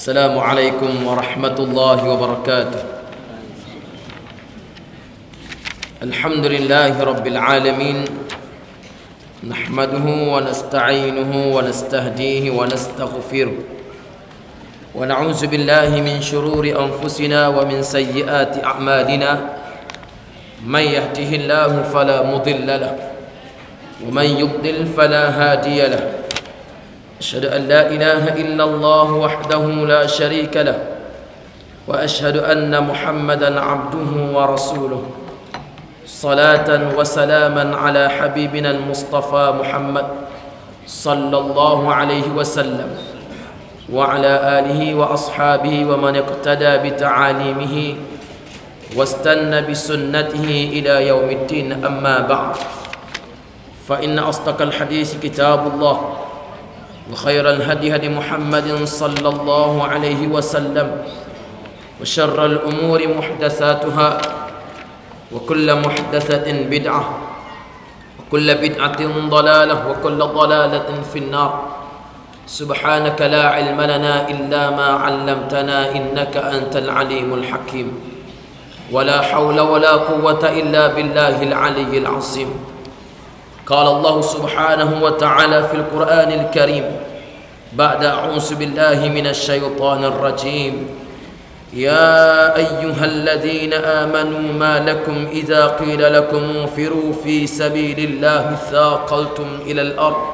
السلام عليكم ورحمة الله وبركاته. الحمد لله رب العالمين، نحمده ونستعينه ونستهديه ونستغفره، ونعوذ بالله من شرور أنفسنا ومن سيئات أعمالنا. من يهده الله فلا مضل له، ومن يضلل فلا هادي له. أشهد أن لا إله إلا الله وحده لا شريك له، وأشهد أن محمدا عبده ورسوله. صلاة وسلاما على حبيبنا المصطفى محمد صلى الله عليه وسلم، وعلى آله وأصحابه ومن اقتدى بتعاليمه واستنى بسنته إلى يوم الدين. أما بعد، فإن أصدق الحديث كتاب الله، وخير الهدي هدي محمد صلى الله عليه وسلم، وشر الأمور محدثاتها، وكل محدثة بدعة، وكل بدعة ضلالة، وكل ضلالة في النار. سبحانك لا علم لنا إلا ما علمتنا، إنك أنت العليم الحكيم. ولا حول ولا قوة إلا بالله العلي العظيم. قال الله سبحانه وتعالى في القرآن الكريم بعد أعوذ بالله من الشيطان الرجيم: يا أيها الذين آمنوا ما لكم إذا قيل لكم انفروا في سبيل الله ثاقلتم إلى الأرض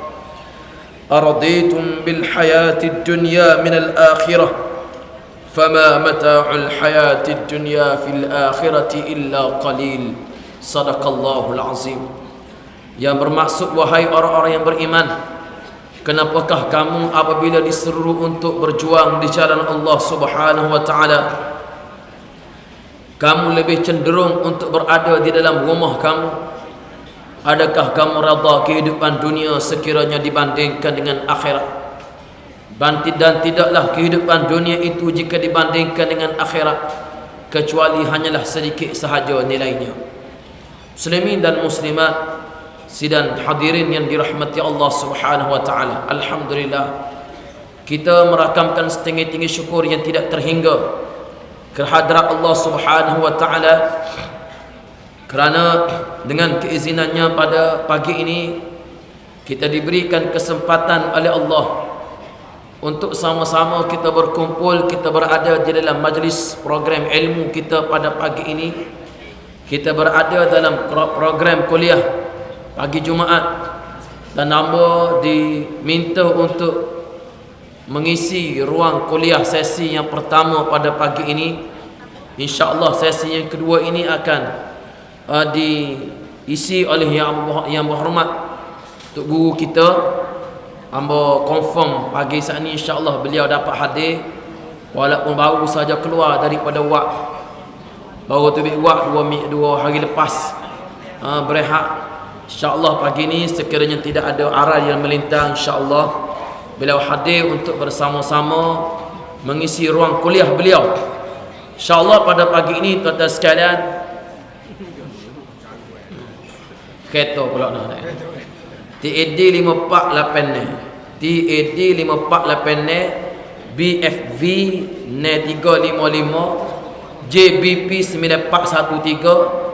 أرضيتم بالحياة الدنيا من الآخرة فما متاع الحياة الدنيا في الآخرة إلا قليل. صدق الله العظيم. Yang bermaksud, wahai orang-orang yang beriman, kenapakah kamu apabila diseru untuk berjuang di jalan Allah Subhanahu wa taala, kamu lebih cenderung untuk berada di dalam rumah kamu? Adakah kamu redha kehidupan dunia sekiranya dibandingkan dengan akhirat? Dan tidaklah kehidupan dunia itu jika dibandingkan dengan akhirat, kecuali hanyalah sedikit sahaja nilainya. Muslimin dan muslimat, sidang hadirin yang dirahmati Allah Subhanahu wa taala, alhamdulillah kita merakamkan setinggi-tinggi syukur yang tidak terhingga kehadrat Allah Subhanahu wa taala, kerana dengan keizinannya pada pagi ini kita diberikan kesempatan oleh Allah untuk sama-sama kita berkumpul, kita berada di dalam majlis program ilmu kita pada pagi ini. Kita berada dalam program kuliah pagi Jumaat, dan hamba diminta untuk mengisi ruang kuliah sesi yang pertama pada pagi ini. InsyaAllah sesi yang kedua ini akan diisi oleh yang berhormat Tok Guru kita. Hamba confirm pagi saat ini insyaAllah beliau dapat hadir, walaupun baru saja keluar daripada wak, baru tubik wak 2 hari lepas berehat. InsyaAllah pagi ini sekiranya tidak ada aral yang melintang, insyaAllah beliau hadir untuk bersama-sama mengisi ruang kuliah beliau. InsyaAllah pada pagi ini tuan-tuan sekalian, kereta pula nak TAD 548 ni, TAD 548 ni, BFV 355, JBP 9413,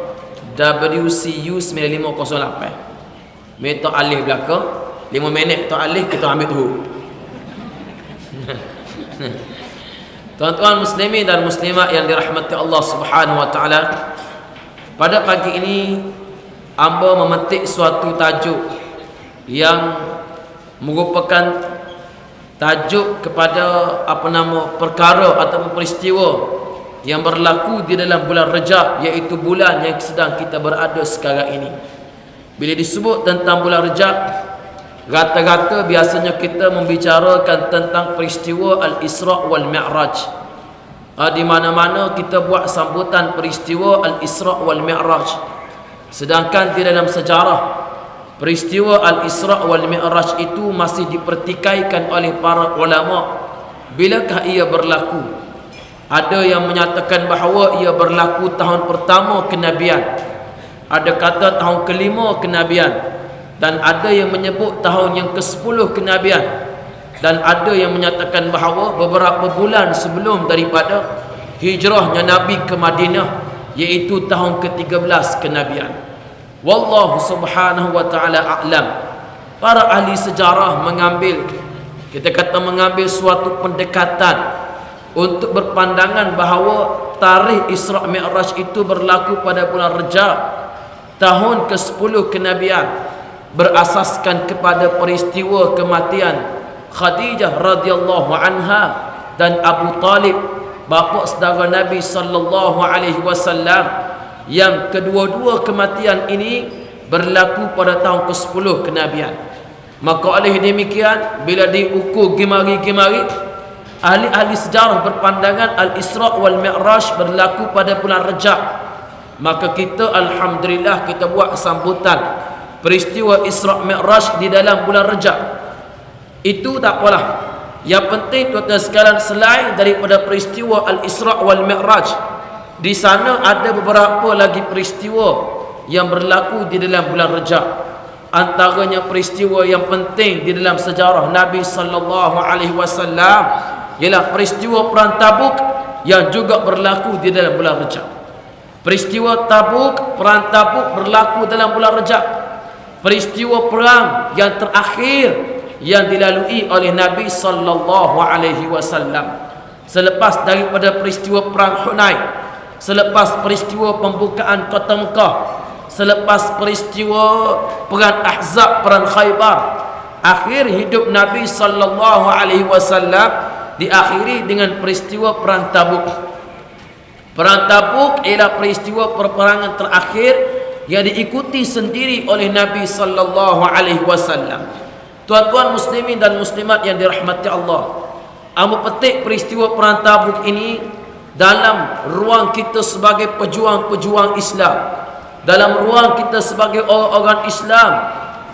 WCU 9508. Metok alih belakang 5 minit tok alih kita ambil tu. Tuan-tuan muslimin dan muslimat yang dirahmati Allah Subhanahu wa taala, pada pagi ini hamba memetik suatu tajuk yang merupakan tajuk kepada perkara ataupun peristiwa yang berlaku di dalam bulan Rejab, iaitu bulan yang sedang kita berada sekarang ini. Bila disebut tentang bulan Rejab, rata-rata biasanya kita membicarakan tentang peristiwa Al-Isra' wal Mi'raj. Di mana-mana kita buat sambutan peristiwa Al-Isra' wal Mi'raj. Sedangkan di dalam sejarah, peristiwa Al-Isra' wal Mi'raj itu masih dipertikaikan oleh para ulama. Bilakah ia berlaku? Ada yang menyatakan bahawa ia berlaku tahun pertama kenabian, ada kata tahun kelima kenabian, dan ada yang menyebut tahun yang ke-10 kenabian. Dan ada yang menyatakan bahawa beberapa bulan sebelum daripada hijrahnya Nabi ke Madinah, iaitu tahun ke-13 kenabian. Wallahu subhanahu wa ta'ala a'lam. Para ahli sejarah mengambil, kita kata mengambil suatu pendekatan untuk berpandangan bahawa tarikh Isra' Mi'raj itu berlaku pada bulan Rejab tahun ke-10 kenabian, berasaskan kepada peristiwa kematian Khadijah radhiyallahu anha dan Abu Talib, bapa saudara Nabi sallallahu alaihi wasallam, yang kedua-dua kematian ini berlaku pada tahun ke-10 kenabian. Maka oleh demikian, bila diukur gemari-gemari, ahli-ahli sejarah berpandangan Al-Isra' wal Mi'raj berlaku pada bulan Rejab. Maka kita alhamdulillah kita buat sambutan peristiwa Isra' Mi'raj di dalam bulan Rejab. Itu tak apalah. Yang penting tuan-tuan sekalian, selain daripada peristiwa Al-Isra' wal Mi'raj, di sana ada beberapa lagi peristiwa yang berlaku di dalam bulan Rejab. Antaranya peristiwa yang penting di dalam sejarah Nabi sallallahu alaihi wasallam ialah peristiwa perang Tabuk yang juga berlaku di dalam bulan Rejab. Peristiwa Tabuk, perang Tabuk berlaku dalam bulan Rejab. Peristiwa perang yang terakhir yang dilalui oleh Nabi sallallahu alaihi wasallam selepas daripada peristiwa perang Hunain, selepas peristiwa pembukaan kota Mekah, selepas peristiwa perang Ahzab, perang Khaybar, akhir hidup Nabi sallallahu alaihi wasallam diakhiri dengan peristiwa perang Tabuk. Perang Tabuk ialah peristiwa peperangan terakhir yang diikuti sendiri oleh Nabi sallallahu alaihi wasallam. Tuan-tuan muslimin dan muslimat yang dirahmati Allah, amu petik peristiwa perang Tabuk ini dalam ruang kita sebagai pejuang-pejuang Islam, dalam ruang kita sebagai orang-orang Islam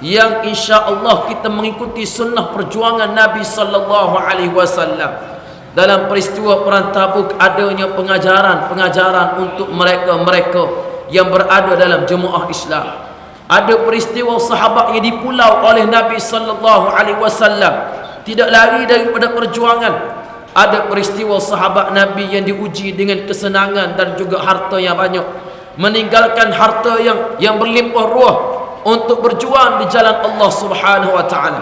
yang insya-Allah kita mengikuti sunnah perjuangan Nabi sallallahu alaihi wasallam. Dalam peristiwa perang Tabuk adanya pengajaran untuk mereka-mereka yang berada dalam jemaah Islam. Ada peristiwa sahabat yang dipulau oleh Nabi sallallahu alaihi wasallam, tidak lari daripada perjuangan. Ada peristiwa sahabat Nabi yang diuji dengan kesenangan dan juga harta yang banyak, meninggalkan harta yang berlimpah ruah untuk berjuang di jalan Allah Subhanahu wa taala.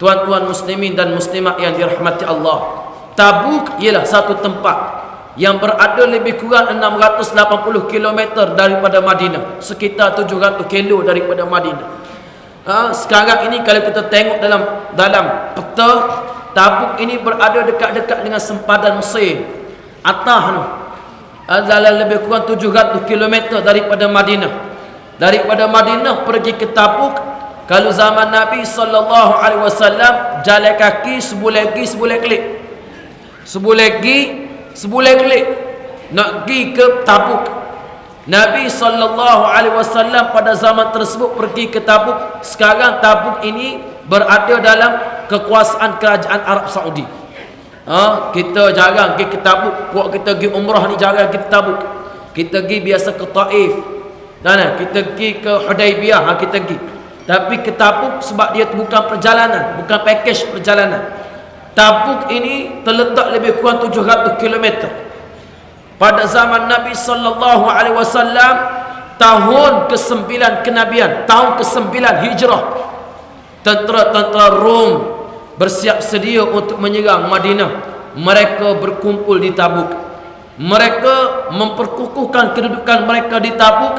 Tuan-tuan muslimin dan muslimat yang dirahmati Allah, Tabuk ialah satu tempat yang berada lebih kurang 680 km daripada Madinah, sekitar 700 km daripada Madinah. Sekarang ini kalau kita tengok dalam peta, Tabuk ini berada dekat-dekat dengan sempadan Mesir. Dalam lebih kurang 700 km daripada Madinah. Daripada Madinah pergi ke Tabuk, kalau zaman Nabi sallallahu alaihi wasallam, jalan kaki sebulan klik. Sebulan klik nak pergi ke Tabuk. Nabi sallallahu alaihi wasallam pada zaman tersebut pergi ke Tabuk. Sekarang Tabuk ini berada dalam kekuasaan kerajaan Arab Saudi. Kita jarang pergi ke Tabuk. Puak kita pergi umrah ni jarang pergi ke Tabuk. Kita pergi biasa ke Taif. Kita pergi ke Hudaibiyah, kita pergi. Tapi ke Tabuk sebab dia bukan perjalanan, bukan package perjalanan. Tabuk ini terletak lebih kurang 700 km. Pada zaman Nabi sallallahu alaihi wasallam, tahun ke-9 kenabian, tahun ke-9 hijrah, tentera-tentera Rom bersiap sedia untuk menyerang Madinah. Mereka berkumpul di Tabuk. Mereka memperkukuhkan kedudukan mereka di Tabuk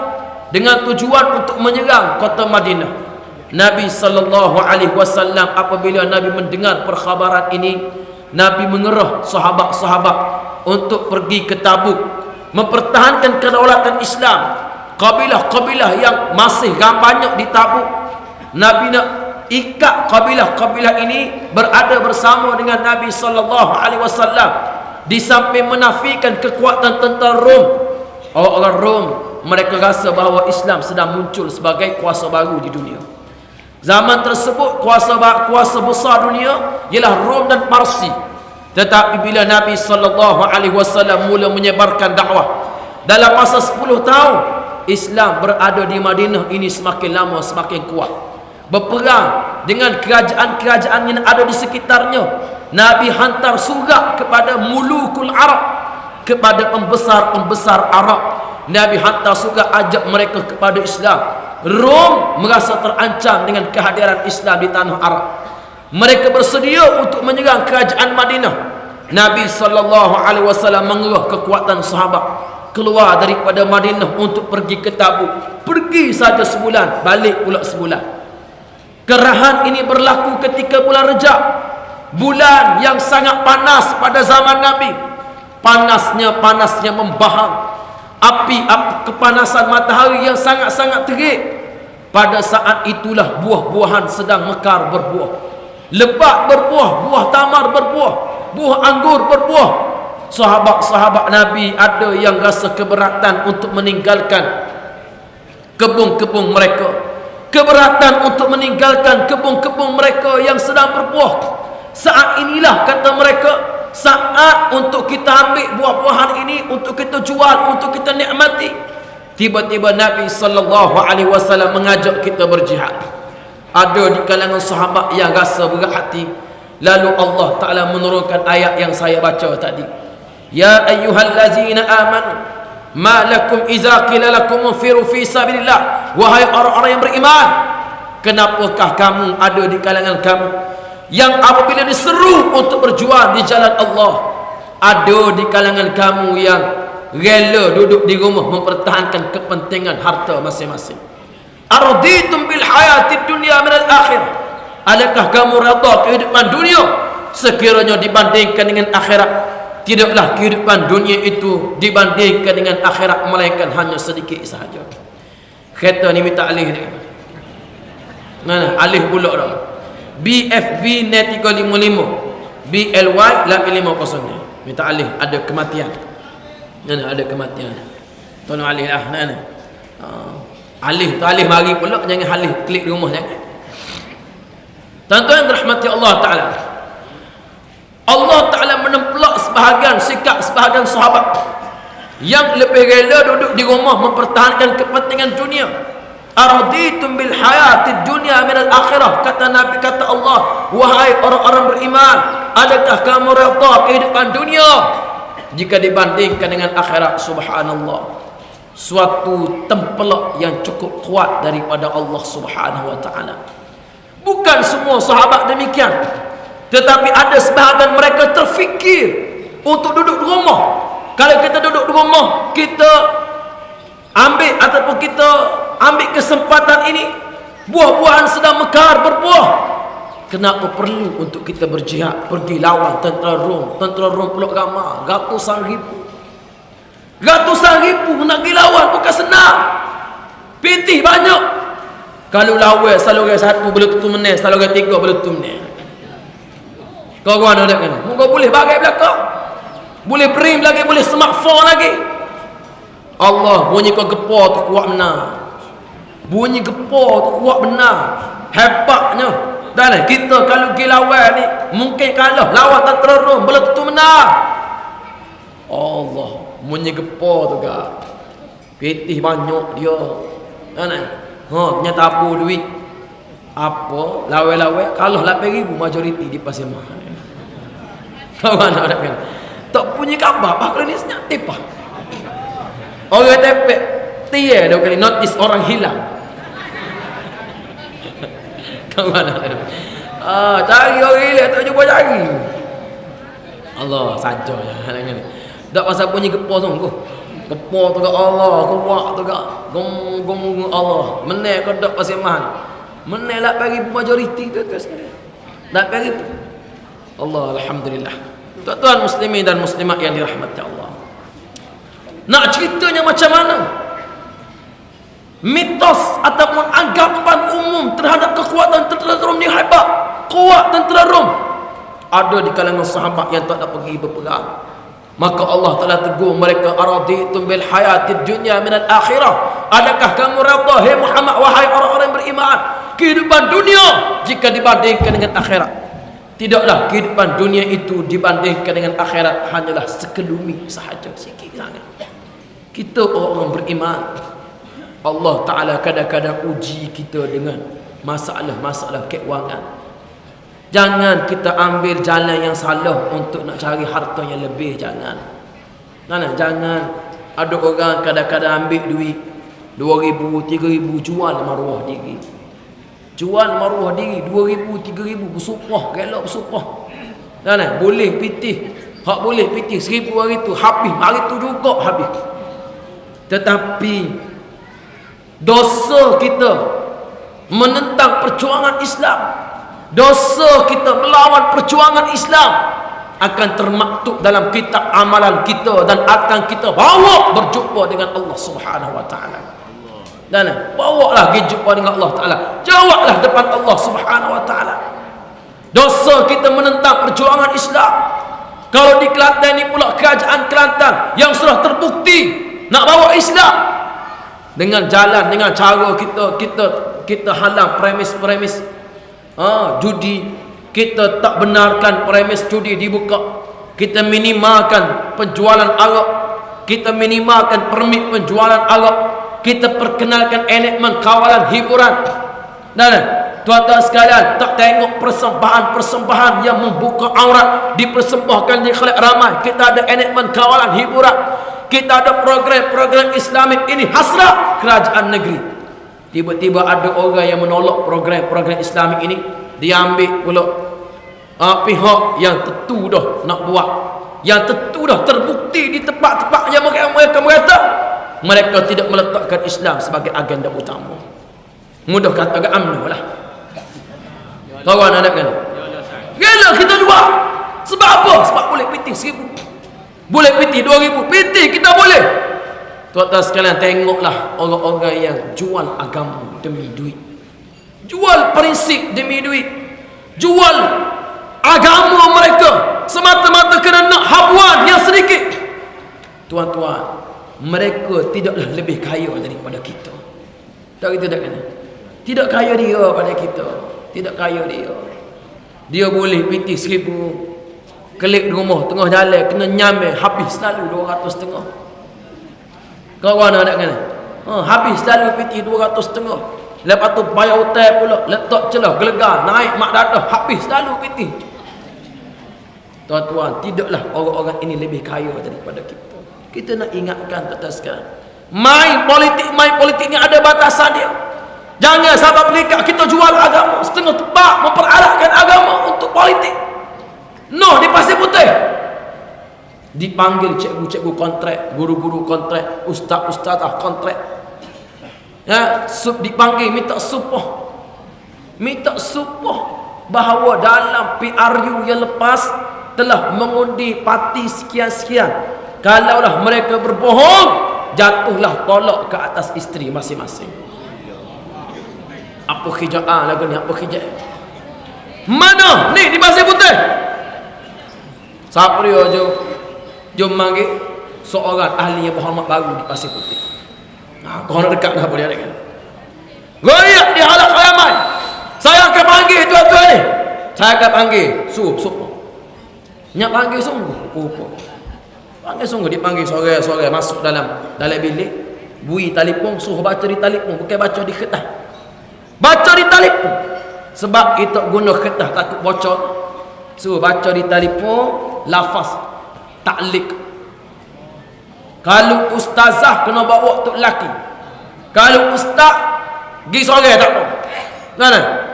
dengan tujuan untuk menyerang kota Madinah. Nabi sallallahu alaihi wasallam apabila Nabi mendengar perkhabaran ini, Nabi mengerah sahabat-sahabat untuk pergi ke Tabuk, mempertahankan kedaulatan Islam. Kabilah-kabilah yang masih banyak di Tabuk, Nabi nak ikat kabilah-kabilah ini berada bersama dengan Nabi sallallahu alaihi wasallam. Di samping menafikan kekuatan tentera Rom, orang Rom mereka rasa bahawa Islam sedang muncul sebagai kuasa baru di dunia. Zaman tersebut kuasa besar dunia ialah Rom dan Parsi. Tetapi bila Nabi sallallahu alaihi wasallam mula menyebarkan dakwah, dalam masa 10 tahun Islam berada di Madinah ini semakin lama semakin kuat. berperang dengan kerajaan-kerajaan yang ada di sekitarnya. Nabi hantar surat kepada mulukul Arab, kepada pembesar-pembesar Arab. Nabi hantar surat ajak mereka kepada Islam. Rom merasa terancam dengan kehadiran Islam di tanah Arab. Mereka bersedia untuk menyerang kerajaan Madinah. Nabi SAW mengerah kekuatan sahabat, keluar daripada Madinah untuk pergi ke Tabuk. Pergi saja sebulan, balik pula sebulan. Kerahan ini berlaku ketika bulan Rejab, bulan yang sangat panas pada zaman Nabi. Panasnya membahang, api kepanasan matahari yang sangat-sangat terik. Pada saat itulah buah-buahan sedang mekar berbuah. Lebat berbuah, buah tamar berbuah, buah anggur berbuah. Sahabat-sahabat Nabi ada yang rasa keberatan untuk meninggalkan kebun-kebun mereka, keberatan untuk meninggalkan kebun-kebun mereka yang sedang berbuah. Saat inilah, kata mereka, saat untuk kita ambil buah-buahan ini, untuk kita jual, untuk kita nikmati. Tiba-tiba Nabi SAW mengajak kita berjihad. Ada di kalangan sahabat yang rasa berat hati. Lalu Allah Ta'ala menurunkan ayat yang saya baca tadi. Ya ayyuhallazina amanu ma lakum iza qila lakum unfiru fi sabilillah. Wahai orang-orang yang beriman, kenapakah kamu ada di kalangan kamu yang apabila diseru untuk berjuang di jalan Allah, ada di kalangan kamu yang rela duduk di rumah mempertahankan kepentingan harta masing-masing. Araditum bil hayatid dunya min al akhirah. Adakah kamu redha kehidupan dunia sekiranya dibandingkan dengan akhirat? Tidaklah kehidupan dunia itu dibandingkan dengan akhirat, melainkan hanya sedikit sahaja. Kata ni minta alih ni. Mana alih pula dah. BFB net 355 BLY 850 ni. Minta alih, ada kematian. Mana ada kematian. Tolong alih lah. Mana? Alih tu alih mari pula, jangan alih klik di rumah jangan. Tuan-tuan dirahmati Allah Ta'ala. Allah Ta'ala menempelak sebahagian sikap sebahagian sahabat yang lebih rela duduk di rumah mempertahankan kepentingan dunia. Araditum bil hayatid dunya min al akhirah. Kata Nabi, kata Allah, wahai orang-orang beriman, adakah kamu redha kehidupan dunia jika dibandingkan dengan akhirat? Subhanallah, suatu tempelak yang cukup kuat daripada Allah Subhanahu wa Ta'ala. Bukan semua sahabat demikian, tetapi ada sebahagian mereka terfikir untuk duduk di rumah. Kalau kita duduk di rumah, kita ambil ataupun kita ambil kesempatan ini, buah-buahan sedang mekar berbuah, kenapa perlu untuk kita berjihad, pergi lawan tentera Rom? Tentera Rom pula ramai, ratusan ribu nak pergi lawan, bukan senang. Pitih banyak. Kalau lawan saluran satu boleh tutup menang, saluran tiga boleh tutup menang. Kau ada tak kena? Kau boleh bagai belakang, boleh brim lagi, boleh smartphone lagi. Allah, bunyi kau gepar tu kuat benar. Bunyi gepar tu kuat benar. Hebatnya. Dan kita kalau pergi lawan ni, mungkin kalah lawan tentera Rom, boleh tutup menang. Allah, bunyi gepar tu gak. Pitih banyak dia. Kan? Punya tapu duit. Apa? Lawan-lawan kalah 8,000 majoriti di Pasir Mahal. Kawan nak kan? Tak punya khabar apa ni senyap tipah. Orang tepek tiada kali notis orang hilang. Kawan nak. Cari orang hilang tak jumpa cari. Allah saja ya. Tak pasal punya gepor sungguh. Gepor tu kat Allah, kuat tu kat gong Allah. Menang kau dak Pasir Mahal. Menang 8,000 majoriti tu sekarang. 8,000. Allah, alhamdulillah. Tuan-tuan muslimin dan muslimat yang dirahmati Allah. Nak ceritanya macam mana? Mitos ataupun anggapan umum terhadap kekuatan tentera Rom ni hebat. Kuat tentera Rom. Ada di kalangan sahabat yang tak nak pergi berperang. Maka Allah telah tegur mereka, araditum bil hayatid dunya min al akhirah. Adakah kamu redha, hai Muhammad, wahai orang-orang yang beriman, kehidupan dunia jika dibandingkan dengan akhirat? Tidaklah kehidupan dunia itu dibandingkan dengan akhirat hanyalah sekelumit sahaja, sikit sangat. Kita orang beriman, Allah Ta'ala kadang-kadang uji kita dengan masalah keuangan. Jangan kita ambil jalan yang salah untuk nak cari harta yang lebih. Jangan. Ada orang kadang-kadang ambil duit 2,000, 3,000, jual maruah diri. Jual maruah diri 2,000, 3,000, bersumpah, gelak bersumpah. Boleh pitih. Hak boleh pitih 1,000 hari tu habis, hari tu juga habis. Tetapi dosa kita menentang perjuangan Islam, dosa kita melawan perjuangan Islam akan termaktub dalam kitab amalan kita dan akan kita bawa berjumpa dengan Allah Subhanahu wa taala. Dan bawalah pergi jumpa dengan Allah taala. Jawablah depan Allah Subhanahu wa taala. Dosa kita menentang perjuangan Islam. Kalau di Kelantan ni pula kerajaan Kelantan yang sudah terbukti nak bawa Islam dengan jalan, dengan cara kita halang premis judi. Kita tak benarkan premis judi dibuka. Kita minimalkan penjualan arak. Kita minimalkan permit penjualan arak. Kita perkenalkan enakmen kawalan hiburan. Tuan-tuan sekalian, tak tengok persembahan-persembahan yang membuka aurat dipersembahkan di khalayak ramai. Kita ada enakmen kawalan hiburan. Kita ada program-program Islamik. Ini hasrat kerajaan negeri. Tiba-tiba ada orang yang menolak program-program Islamik ini. Dia ambil pula pihak yang tentu dah nak buat, yang tentu dah terbukti di tempat-tempat yang mereka mereka tidak meletakkan Islam sebagai agenda utama. Mudah kata agak UMNO lah. Kawan anak kan? Gila kita jual. Sebab apa? Sebab boleh pitih 1,000. Boleh pitih 2,000. Pitih kita boleh. Tuan-tuan sekalian, tengoklah orang-orang yang jual agama demi duit. Jual prinsip demi duit. Jual agama mereka semata-mata kerana nak habuan yang sedikit. Tuan-tuan, mereka tidaklah lebih kaya daripada kita. Tak, kita tak kena. Tidak kaya dia pada kita. Tidak kaya dia. Dia boleh pitih 1,000. Kelik di rumah tengah jalan kena nyamai habis selalu 200,5. Kawan nak kena. Habis selalu pitih 200,5. Lepas tu bayar hotel pula, letak celah gelegar, naik mak dadah, habis selalu pitih. Tuan-tuan, tidaklah orang-orang ini lebih kaya daripada kita. Kita nak ingatkan tuan-tuan sekalian. Main politik ni ada batasan dia. Jangan sahabat pelikat kita jual agama setengah tempat, memperalatkan agama untuk politik. No, di Pasir Putih dipanggil cikgu-cikgu kontrak, guru-guru kontrak, ustaz-ustazah kontrak. Dipanggil minta sumpah bahawa dalam PRU yang lepas telah mengundi parti sekian-sekian. Kalaulah mereka berbohong, jatuhlah tolak ke atas isteri masing-masing. Apa hijab lagu ni, apa hijab? Mana ni di Pasir Putih? Siapa dia jom manggil seorang ahli yang berhormat baru di Pasir Putih. Kau nak dekat dah boleh kan? Goyak di halak ramai. Saya akan panggil tuan-tuan ni. Saya akan panggil suruh. Nyak panggil sungguh. Panggil sungguh, dipanggil sore-sore masuk dalam bilik, bui telefon, suruh baca di telefon, bukan baca di kertas. Baca di telefon. Sebab kita guna kertas takut bocor. Suruh baca di telefon lafaz taklik. Kalau ustazah kena bawa tok lelaki. Kalau ustaz pergi sore tak apa.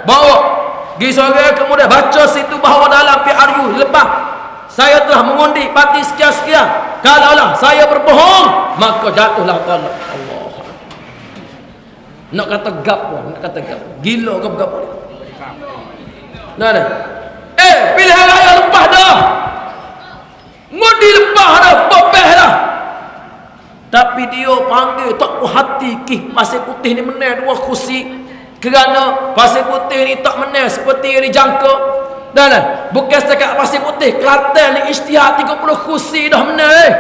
Bawa pergi sore, kemudian baca situ bahawa dalam PRU lepas saya telah mengundi parti sekian-sekian. Kalaulah saya berbohong, maka jatuhlah talak. Allah. Nak kata gap pun, nak kata gap. Gila ke gap pun. Pilihan raya lepas dah. Ngundi lepas dah, popeh dah. Tapi dia panggil tak puas hati kih Pasir Putih ni menang 2 kursi. Kerana Pasir Putih ni tak menang seperti yang dijangka. Dan bukan setakat Pasir Putih, Kelantan ni isytihar 30 kursi dah menang.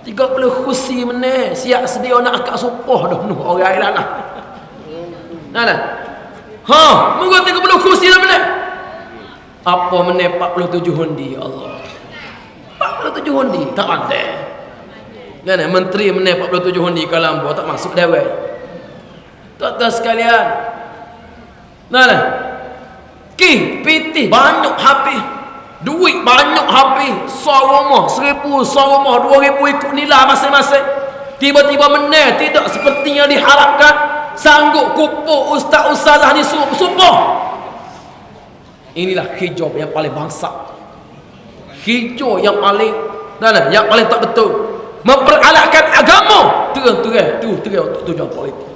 30 kursi menang. Siap sedia nak akad sumpah dah penuh orang lain lah. Moga 30 kursi dah menang. Apa menang 47 hundi, ya Allah. 47 hundi tak ada. Menteri menang 47 hundi kalau tak masuk dewan. Tuan-tuan sekalian, Nah, piti banyak habis, duit banyak habis, soromah 1,000, soromah 2,000 ikut nilai masing-masing. Tiba-tiba menang tidak seperti yang diharapkan, sanggup kupu ustaz-ustazah ni subuh. Inilah hijau yang paling bangsa, hijau yang paling yang paling tak betul, memperalatkan agama terang-terang tu untuk tujuan politik.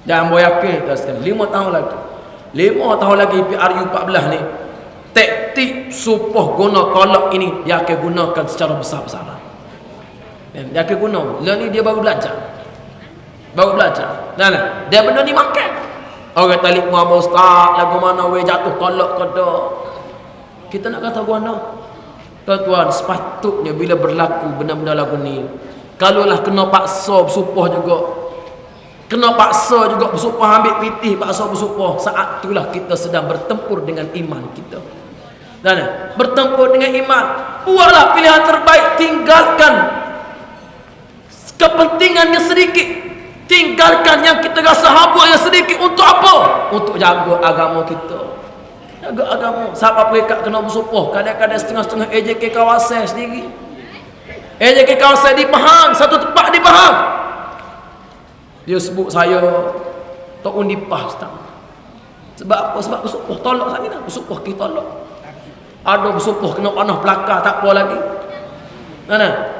Dan saya yakin 5 tahun lagi PRU 14 ni, taktik supoh guna tolak ini dia akan gunakan secara besar-besaran. Dia akan guna. Lah ni dia baru belajar. Dia benda ni makan. Orang talik muamah ustaz lagu mana we jatuh tolak ke dak. Kita nak kata guna. Tuan-tuan, sepatutnya bila berlaku benda-benda lagu ni, kalaulah kena paksa bersumpah juga, bersumpah ambil pitih, paksa bersumpah, saat itulah kita sedang bertempur dengan iman kita. Dan bertempur dengan iman, buatlah pilihan terbaik, tinggalkan kepentingan yang sedikit, tinggalkan yang kita rasa habuk yang sedikit. Untuk apa? Untuk jaga agama kita. Jaga agama. Siapa perekat kena bersumpah, kadang-kadang setengah-setengah AJK kawasan sendiri, AJK kawasan di Pahang, satu tempat di Pahang, dia sebut saya Tok Undipah Ustaz. Sebab apa? Sebab bersumpah tolak sana, bersumpah kita tolak. Ada bersumpah kena panah pelakar, tak apa lagi.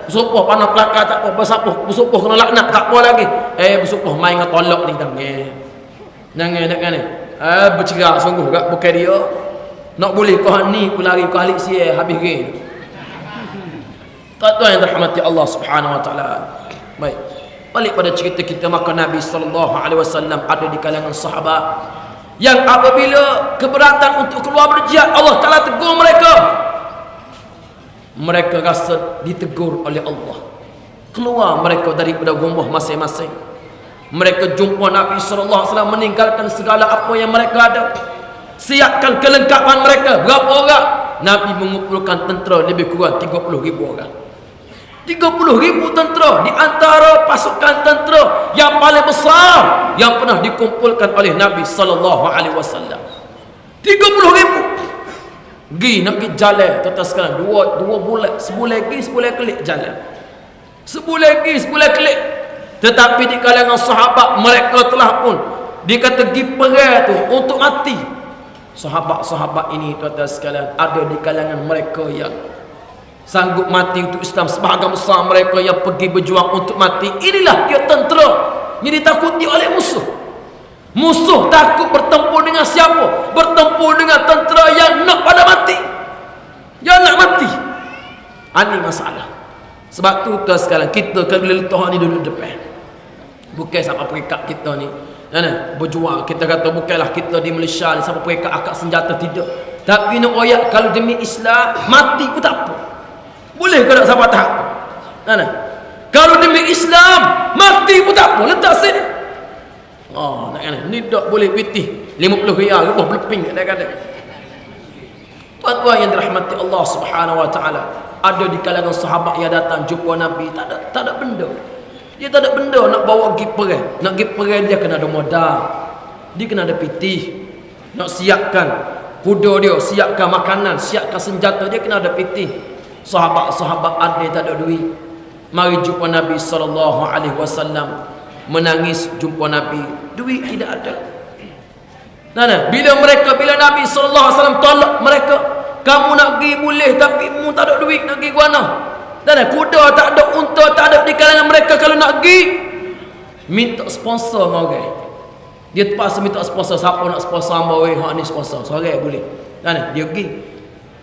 Bersumpah panah pelakar tak apa, bersumpah kena laknat tak apa lagi. Bersumpah main dengan tolak ni jangan ni. Bercerak sungguh gak bukan dia. Nak boleh kau ni ku lari kau alik sia habis ke. Tuan-tuan yang dirahmati Allah Subhanahu wa taala. Baik. Balik pada cerita kita, maka Nabi sallallahu alaihi wasallam ada di kalangan sahabat yang apabila keberatan untuk keluar berjihad, Allah Taala tegur mereka. Mereka rasa ditegur oleh Allah. Keluar mereka daripada rumah masing-masing. Mereka jumpa Nabi sallallahu alaihi wasallam, meninggalkan segala apa yang mereka ada, siapkan kelengkapan mereka. Berapa orang? Nabi mengumpulkan tentera lebih kurang 30,000 orang. 30,000 tentera di antara pasukan tentera yang paling besar yang pernah dikumpulkan oleh Nabi sallallahu alaihi wasallam. 30,000 pergi nak pergi jalan kata sekarang dua bulan, sebulan lagi 10 klik jalan, sebulan lagi 10 klik. Tetapi di kalangan sahabat mereka telah pun dikata pergi perang tu untuk mati. Sahabat-sahabat ini tuan-tuan sekalian, ada di kalangan mereka yang sanggup mati untuk Islam. Sebahagian besar mereka yang pergi berjuang untuk mati. Inilah dia tentera yang ditakuti oleh musuh. Musuh takut bertempur dengan siapa? Bertempur dengan tentera yang nak pada mati, yang nak mati. Ini masalah. Sebab tu tuan sekalian, kita kena letak ni dulu depan. Bukan siapa perekat kita ni berjuang, kita kata bukanlah kita di Malaysia ni siapa perekat akak senjata, tidak. Tapi nak royak kalau demi Islam mati pun tak apa. Boleh ke tak siapa tahap? Kalau demi Islam mati pun tak apa, letak sini. Ni tak boleh pitih 50 riyal lebih berleping kadang-kadang. Tuan-tuan yang dirahmati Allah Subhanahu wa taala, ada di kalangan sahabat yang datang jumpa Nabi, tak ada benda. Dia tak ada benda nak bawa pergi perang. Nak pergi perang dia kena ada modal. Dia kena ada pitih. Nak siapkan kuda dia, siapkan makanan, siapkan senjata, dia kena ada pitih. Sahabat-sahabat ada tak ada duit. Mari jumpa Nabi sallallahu alaihi wasallam, menangis jumpa Nabi, duit tidak ada. Bila Nabi sallallahu alaihi wasallam tolak mereka, kamu nak pergi boleh tapi mu tak ada duit, nak pergi ke mana? Kuda tak ada, unta tak ada di kalangan mereka. Kalau nak pergi minta sponsor dengan orang. Dia terpaksa minta sponsor. Siapa nak sponsor hamba weh, hak ni sponsor. Seorang boleh. Dia pergi.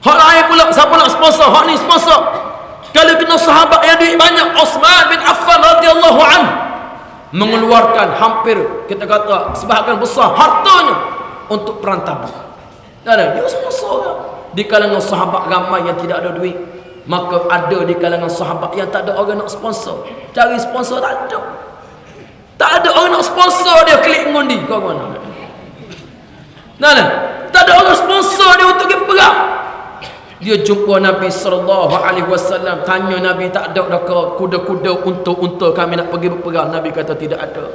Hak lain pula, siapa nak sponsor, hak ni sponsor. Kalau kena sahabat yang duit banyak, Uthman bin Affan radhiyallahu anhu mengeluarkan hampir kita kata sebahagian besar hartanya untuk perang Tabuk. Dia sponsor di kalangan sahabat ramai yang tidak ada duit. Maka ada di kalangan sahabat yang tak ada orang nak sponsor. Cari sponsor tak ada. Tak ada orang nak sponsor dia klik ngundi. Kau mana? Tak ada orang sponsor dia untuk pergi perang. Dia jumpa Nabi sallallahu alaihi wasallam, tanya Nabi, tak ada dah kuda-kuda, unta-unta kami nak pergi berperang? Nabi kata tidak ada.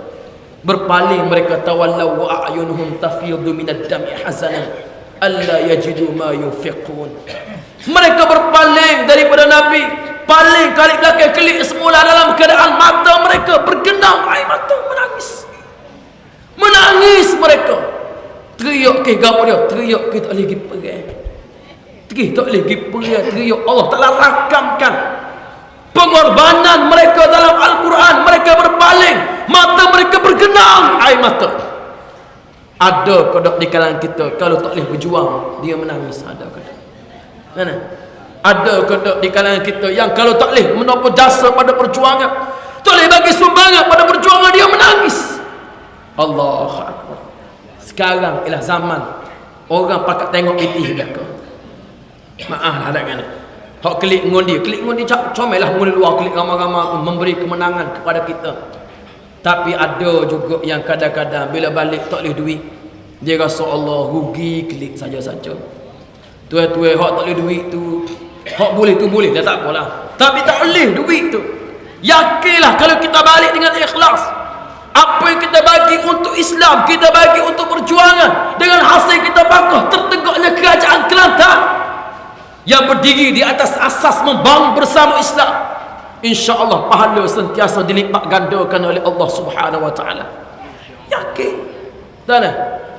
berpaling mereka, tawallaw wa a'yunuhum tafidhu minad dam'i hazanan alla yajidu ma yunfiqun. Mereka berpaling daripada Nabi, paling kali belakang, kelik semula dalam keadaan mata mereka bergenang air mata, menangis mereka. Teriak ke gapo dia, teriak ke tak boleh pergi perang, tak boleh pergi perang, teriak. Allah Taala rakamkan pengorbanan mereka dalam Al-Quran. Mereka berpaling, mata mereka bergenang air mata. Ada kodok di kalangan kita kalau tak boleh berjuang dia menangis? Ada kodok? Mana? Ada kodok di kalangan kita yang kalau tak boleh menopang jasa pada perjuangan, tak boleh bagi sumbangan pada perjuangan, dia menangis? Allahu Akbar. Sekarang ialah zaman orang pakat tengok pitih belakang. Maaf lah kan. Hak klik ngundi comelah mula luar, klik ramai-ramai tu memberi kemenangan kepada kita. Tapi ada juga yang kadang-kadang bila balik tak boleh duit, dia rasa Allah rugi, klik saja-saja. Tuan-tuan, hak tak boleh duit tu, hak boleh tu boleh, dah tak apalah. Tapi tak boleh duit tu. Yakinlah kalau kita balik dengan ikhlas, apa yang kita bagi untuk Islam, kita bagi untuk perjuangan, dengan hasil kita bakal tertegaknya kerajaan Kelantan yang berdiri di atas asas membangun bersama Islam. InsyaAllah pahala sentiasa dilipat gandakan oleh Allah Subhanahu Wa Taala. Yakin? Dan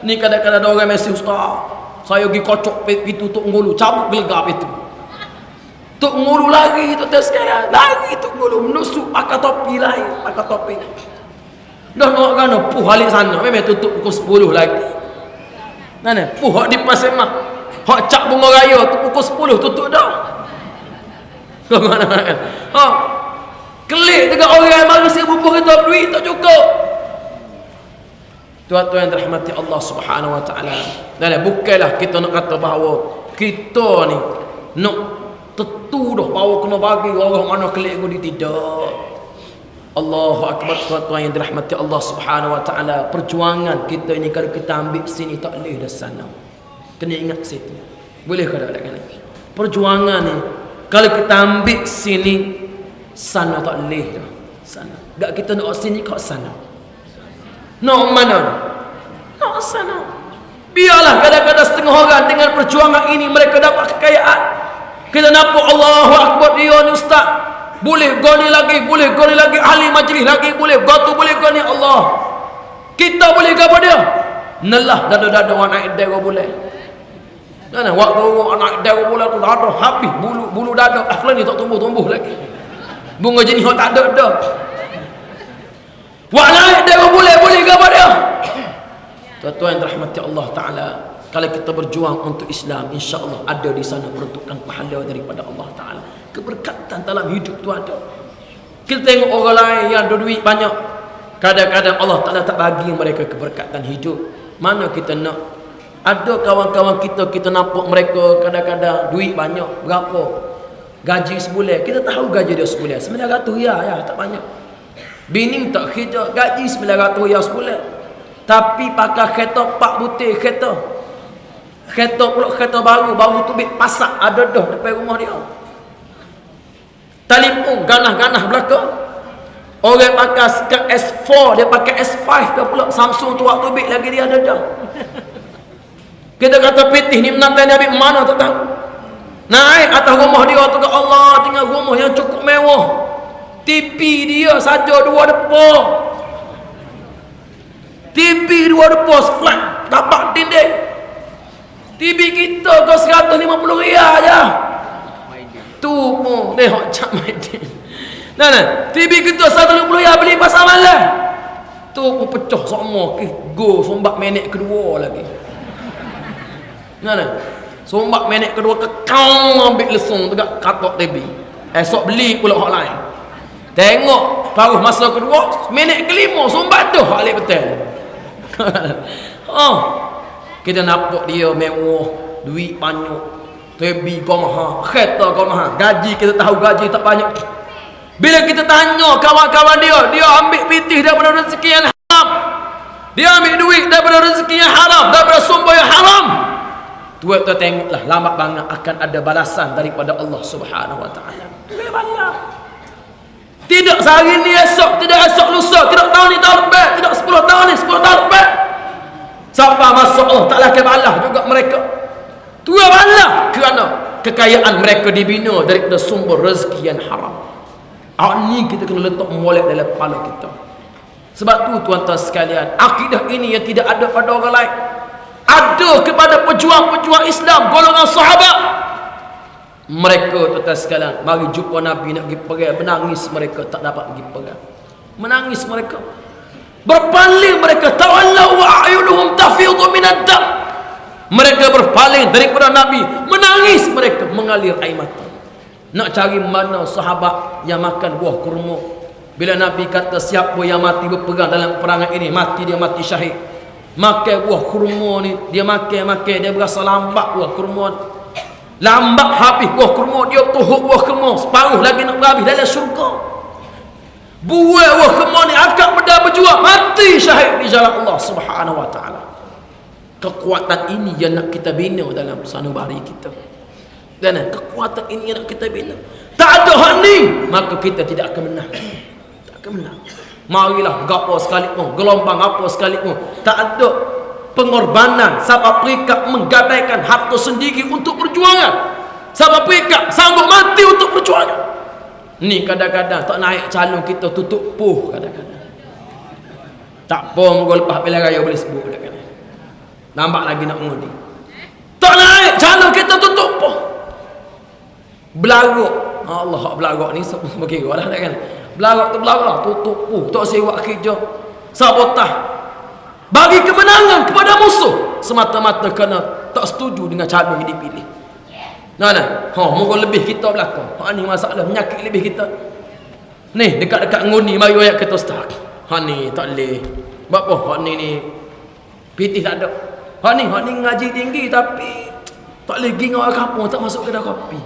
ni kadang-kadang ada orang mesej, ustaz, saya pergi kocok pintu Tok Ngulu, cabut gelegap itu. Tok Ngulu lari tu sekarang, lari Tok Ngulu menusuk pakai topi lain, pakai topi. Dah nak kan puh balik sana, memang tutup pukul 10 lagi. Mana? Puh di Pasir Mah, hak cak bunga raya tu pukul 10 tutup dah. Mana kan? Ha. Kelik dekat orang yang mari sibuk kita duit tak cukup. Tuan-tuan yang dirahmati Allah Subhanahu Wa Taala. Dan bukanlah kita nak kata bahawa kita ni nak tentu dah bahawa kena bagi orang mana kelik ni, tidak. Allahu Akbar. Tuan-tuan yang dirahmati Allah Subhanahu Wa Taala, perjuangan kita ini kalau kita ambil sini tak boleh dah sana. Kena ingat situ. Boleh ke tak kan? Perjuangan ni kalau kita ambil sini, sana tak boleh dah. Sana. Gak kita nak sini kat sana. Nak mana? Nak sana. Biarlah kadang-kadang setengah orang dengan perjuangan ini mereka dapat kekayaan. Kita nampak Allahu Akbar, dia ni ustaz, boleh goni lagi, boleh goni lagi, ahli majlis lagi, boleh gatu, boleh goni Allah. Kita boleh apa dia? Nelah dada-dada orang naik dera boleh. Nah, waktu orang naik dera boleh tu dada habis, bulu dada akhlak ni tak tumbuh-tumbuh lagi. Bunga jenis tak ada dah. Wak naik dera boleh apa dia? Tuan-tuan yang dirahmati Allah Taala, kalau kita berjuang untuk Islam, insya-Allah ada di sana peruntukan pahala daripada Allah Taala. Keberkatan dalam hidup tu ada. Kita tengok orang lain yang ada duit banyak, kadang-kadang Allah Taala tak bagi mereka keberkatan hidup. Mana kita nak? Ada kawan-kawan kita nampak mereka kadang-kadang duit banyak, berapa? Gaji sebulan, kita tahu gaji dia sebulan 900 ya, tak banyak. Bini tak kerja, gaji 900 ya sebulan. Tapi pakai kereta 4 butir kereta. Kereta baru tu bit pasak ada dah depan rumah dia. Telefon ganah-ganah belakang. Orang pakai S4, dia pakai S5 dah pula. Samsung tu waktu bit lagi dia ada dah. Kita kata pitih ni menantai Nabi mana tak tahu. Naik atas rumah dia tu ke Allah, tinggal rumah yang cukup mewah. TV dia saja 2 depa. TV 2 depa flat, dapat dinding. TV kita kau 150 riyal aja. Tu pun tengok cak Maidin. Nah, TV kita 150 riyal beli pasar malam. Tu pun pecah semua ke go sombak minit kedua lagi. Nah, sombak minit kedua kekau ambil lesung tegak katok TV. Esok beli pula hak lain. Tengok paruh masa kedua, minit kelima sombak dah balik betul. Kita nampak dia mewah, duit banyak, TV kau mahal, kereta kau mahal, gaji kita tahu gaji tak banyak. Bila kita tanya kawan-kawan dia ambil pitih daripada rezeki yang haram, dia ambil duit daripada rezeki yang haram, daripada sumber yang haram. Tuan-tuan tengoklah, lambat banget akan ada balasan daripada Allah Subhanahu Wa Taala. Tidak sehari ni esok, tidak esok lusa, tidak tahun ni tahun lepas, tidak 10 tahun Allah Ta'ala akan balas juga mereka. Tuhan balas kerana kekayaan mereka dibina daripada sumber rezeki yang haram. Ni kita kena letak molek dalam kepala kita. Sebab tu tuan-tuan sekalian, akidah ini yang tidak ada pada orang lain, ada kepada pejuang-pejuang Islam golongan sahabat. Mereka tuan-tuan sekalian, mari jumpa Nabi nak pergi perang, menangis mereka tak dapat pergi perang. Menangis mereka, berpaling mereka, tawallau wa a'yunuhum tafidhu minad dam. Mereka berpaling daripada Nabi, menangis mereka, mengalir air mata. Nak cari mana sahabat yang makan buah kurma. Bila Nabi kata siapa yang mati berperang dalam perangan ini, mati dia mati syahid. Makan buah kurma ni, dia makan, dia berasa lambat buah kurma ni. Lambat habis buah kurma, dia tuhuk buah kurma, separuh lagi nak berhabis dalam syurga. Buah buah kurma ni akak benda berjuang, mati syahid di jalan Allah Subhanahu wa ta'ala. Kekuatan ini yang nak kita bina dalam sanubari kita. Dan kekuatan ini yang nak kita bina. Tak ada hak ni, maka kita tidak akan menang. Tak akan menang. Marilah gapo sekalipun, gelombang apa sekalipun, tak ada pengorbanan sampai peringkat menggadaikan harta sendiri untuk perjuangan, sampai peringkat sanggup mati untuk perjuangan. Ni kadang-kadang tak naik calon kita tutup puh kadang-kadang. Tak apa, moga lepas pilihan raya boleh sebut kadang-kadang. Nampak lagi nak mengundi. Tak naik calon kita tutup puh. Belagak. Allah hak belagak ni bagi orang kan. Belagak tu belagak, tutup puh, tak sewa kerja. Sabotah. Bagi kemenangan kepada musuh semata-mata kerana tak setuju dengan calon yang dipilih. Nah, moga lebih kita belakang. Ni masalah menyakit lebih kita. Ni dekat-dekat ngundi mari ayat kita start. Ni tak boleh. Sebab apa? Ni pitih tak ada. Ni ngaji tinggi tapi tak boleh pergi dengan orang kampung, tak masuk kedai kopi.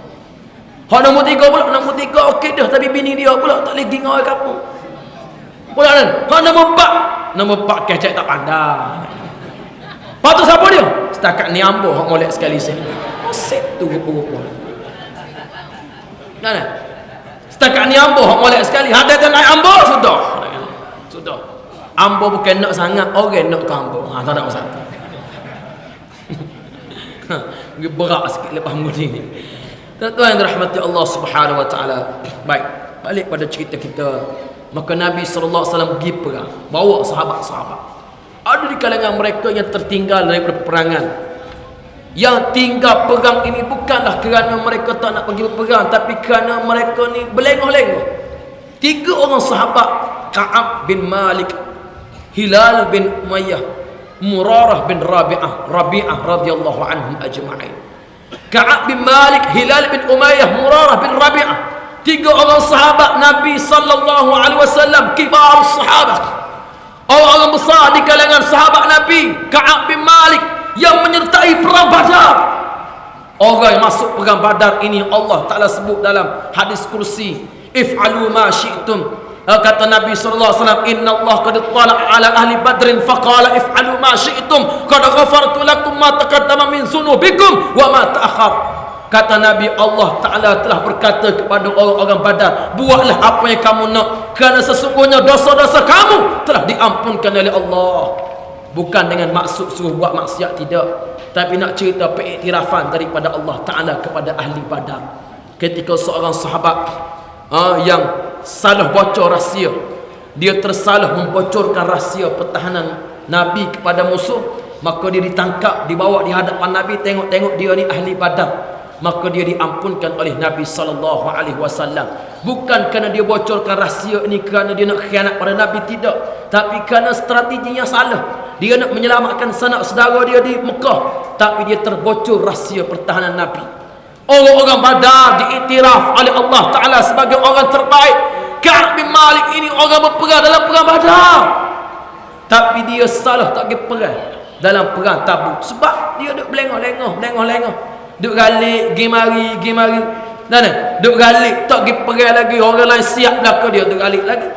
Nombor 3 pula, nombor 3 okey dah tapi bini dia pula tak boleh pergi dengan orang kampung. Pula kan? Nombor 4 kecek tak pandai. Lepas tu siapa dia? Setakat ni ambo hak molek sekali sini. Asyik tu rupa-rupa. Kan? Setakat ni ambo hak molek sekali. Ada naik ambo sudah. Sudah. Ambo bukan nak sangat, orang nak ke ambo. Tak ada masalah. Berat sikit lepas mudi ni. Tuan-tuan yang dirahmati Allah Subhanahu wa taala. Baik, balik pada cerita kita. Maka Nabi sallallahu alaihi wasallam pergi perang, bawa sahabat-sahabat. Ada di kalangan mereka yang tertinggal daripada peperangan. Yang tinggal perang ini bukanlah kerana mereka tak nak pergi berperang, tapi kerana mereka ni berlengah-lengah. 3 orang sahabat, Ka'ab bin Malik, Hilal bin Umayyah, Murarah bin Rabi'ah radhiyallahu anhum ajma'in. Ka'ab bin Malik, Hilal bin Umayyah, Murarah bin Rabi'ah, 3 orang sahabat Nabi sallallahu alaihi wasallam, kibar sahabat, orang-orang besar di kalangan sahabat Nabi. Ka'ab bin Malik yang menyertai perang Badar. Orang yang masuk perang Badar ini Allah Ta'ala sebut dalam hadis kursi, if'alu ma syi'tum. Kata Nabi sallallahu alaihi wasallam, inna Allah qad tala'a ala ahli badrin faqala if'alu ma syi'tum qad ghafartu lakum ma taqaddama min zunubikum wa ma ta'akhkhar. Kata Nabi, Allah Ta'ala telah berkata kepada orang-orang Badar, buatlah apa yang kamu nak, kerana sesungguhnya dosa-dosa kamu telah diampunkan oleh Allah. Bukan dengan maksud suruh buat maksiat, tidak, tapi nak cerita pengiktirafan daripada Allah Ta'ala kepada ahli Badar. Ketika seorang sahabat yang salah bocor rahsia, dia tersalah membocorkan rahsia pertahanan Nabi kepada musuh, maka dia ditangkap, dibawa di hadapan Nabi. Tengok-tengok dia ni ahli Badar, maka dia diampunkan oleh Nabi sallallahu alaihi wasallam. Bukan kerana dia bocorkan rahsia ini kerana dia nak khianat pada Nabi, tidak, tapi kerana strateginya salah. Dia nak menyelamatkan sanak saudara dia di Mekah, tapi dia terbocor rahsia pertahanan Nabi. Orang-orang Badar diiktiraf oleh Allah Ta'ala sebagai orang terbaik. Ka'ab bin Malik ini orang berperang dalam perang Badar, tapi dia salah tak pergi perang dalam perang Tabuk. Sebab dia duk belengah-lengah, duk galik, gi mari. Duk galik, tak pergi perang lagi. Orang lain siap belakang dia, duk galik lagi.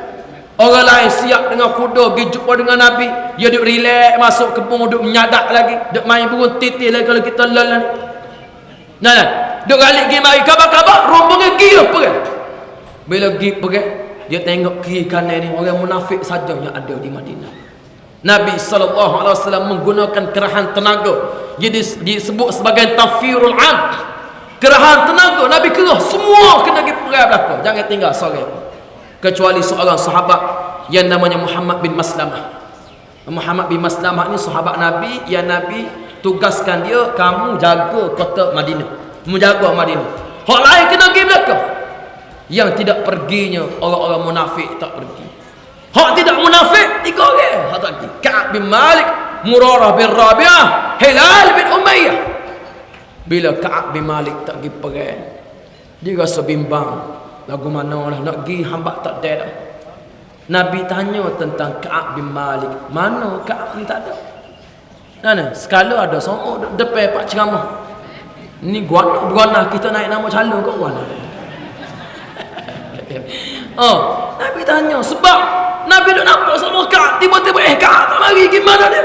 Orang lain siap dengan kuda, pergi jumpa dengan Nabi, dia duk relax, masuk kebun, duk menyadak lagi, duk main burung titil lagi kalau kita lalan. Duk galik pergi mari, kabar-kabar, rombongan pergi lah perang. Bila pergi perang, dia tengok kiri kanan ni orang munafik saja yang ada di Madinah. Nabi SAW menggunakan kerahan tenaga, jadi disebut sebagai tafirul am. Kerahan tenaga Nabi kerah semua kena pergi perang belaka, jangan tinggal seorang, kecuali seorang sahabat yang namanya Muhammad bin Maslamah. Muhammad bin Maslamah ni sahabat Nabi yang Nabi tugaskan dia, kamu jaga kota Madinah, menjaga Madinah. Hak lain kena pergi belaka. Yang tidak perginya orang-orang munafik tak pergi. Hak tidak munafik 3 orang hak tak pergi. Ka'ab bin Malik, Murarah bin Rabi'ah, Hilal bin Umayyah. Bila Ka'ab bin Malik tak pergi perang, dia rasa bimbang, lagu mana lah nak pergi, hamba tak ada dah. Nabi tanya tentang Ka'ab bin Malik, mana Ka'ab ni tak ada. Nah, sekala ada semua depan pak ceramah. Ni guana kita naik nama calon kau guana. Nabi tanya sebab Nabi duk nampak sama Ka'ab, tiba-tiba Ka'ab tak mari, gimana dia?